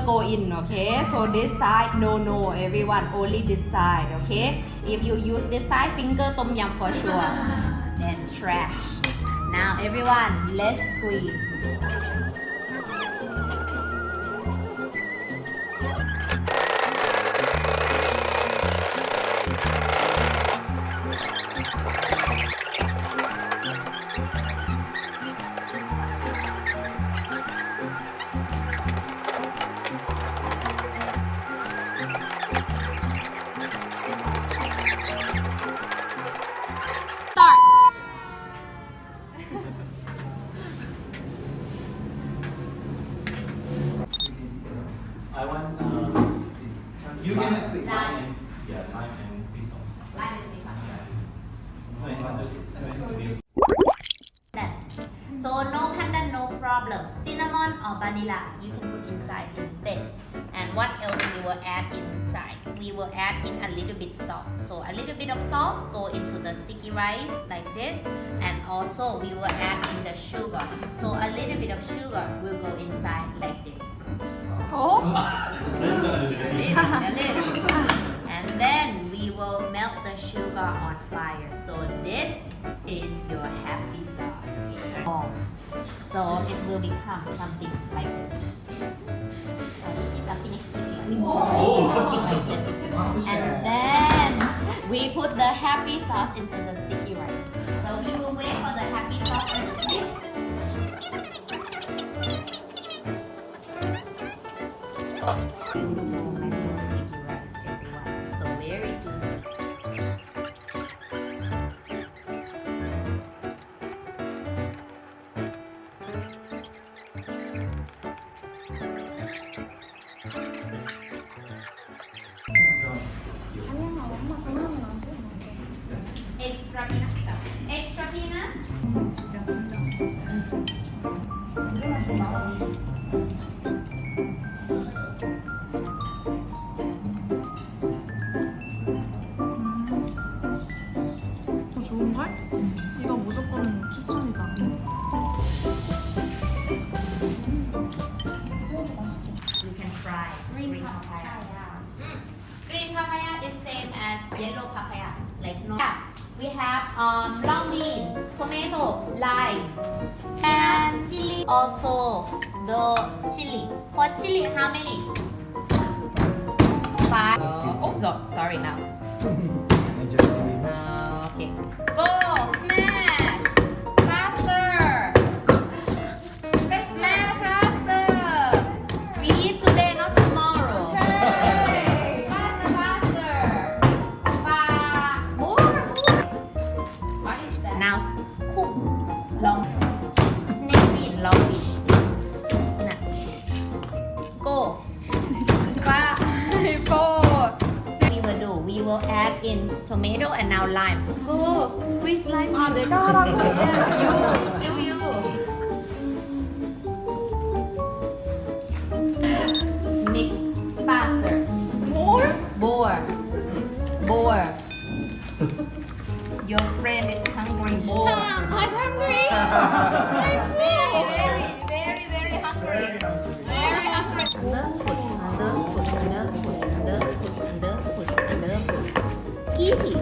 go in, okay? So this side, no, everyone, only this side, okay? If you use this side, finger tom yum for sure. Then trash. Now everyone, let's squeeze. Start. I want you can switch. Yeah, lime and fish sauce. So no pandan, no problem. Cinnamon or vanilla, you can put inside instead. And what else we will add inside? We will add in a little bit salt. So a little bit of salt go into the sticky rice like this. And also we will add in the sugar. So a little bit of sugar will go inside like this. Oh? A little. And then we will melt the sugar on fire. So this is your happy sauce. Oh. So it will become something like this. So this is a finished sticky rice. Like this. And then we put the happy sauce into the sticky rice. So we will wait for the happy sauce to stick. Beautiful mango sticky rice, everyone. So very juicy. Extra peanuts. Extra peanuts. 좋은걸? 이거 무조건 추천이다. You can try green papaya. Green papaya is same as yellow papaya. Like no. We have long bean, tomato, lime, and chili. Also the chili. For chili, how many? 5. Oh, no, sorry now. Okay. Go, smash! Faster! Smash faster! We eat today, not tomorrow. Faster! More! What is that? Now, cook long snake bean, long fish. Go. 5, 4. We will add in tomato and now lime. Go, squeeze lime. 아, 내가 하라고? Yes, you. Mix faster. More. Your friend is hungry. More. I'm hungry. Very hungry. Very hungry. Under. Easy.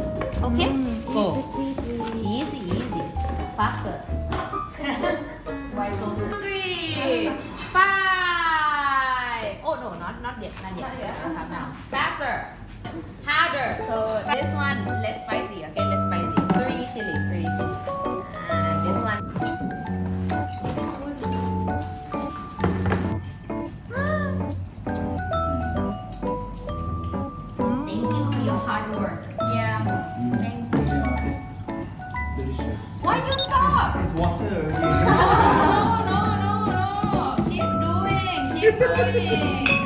Okay? Go. Easy. Faster. Why so hungry? 5. Oh no, not yet. Now. Faster. Harder. So this one less spicy. Okay, less spicy. 3 chili. And this one. Thank you for your hard work. Yeah. Thank you. Delicious. Why you stop? It's water. No. Keep doing.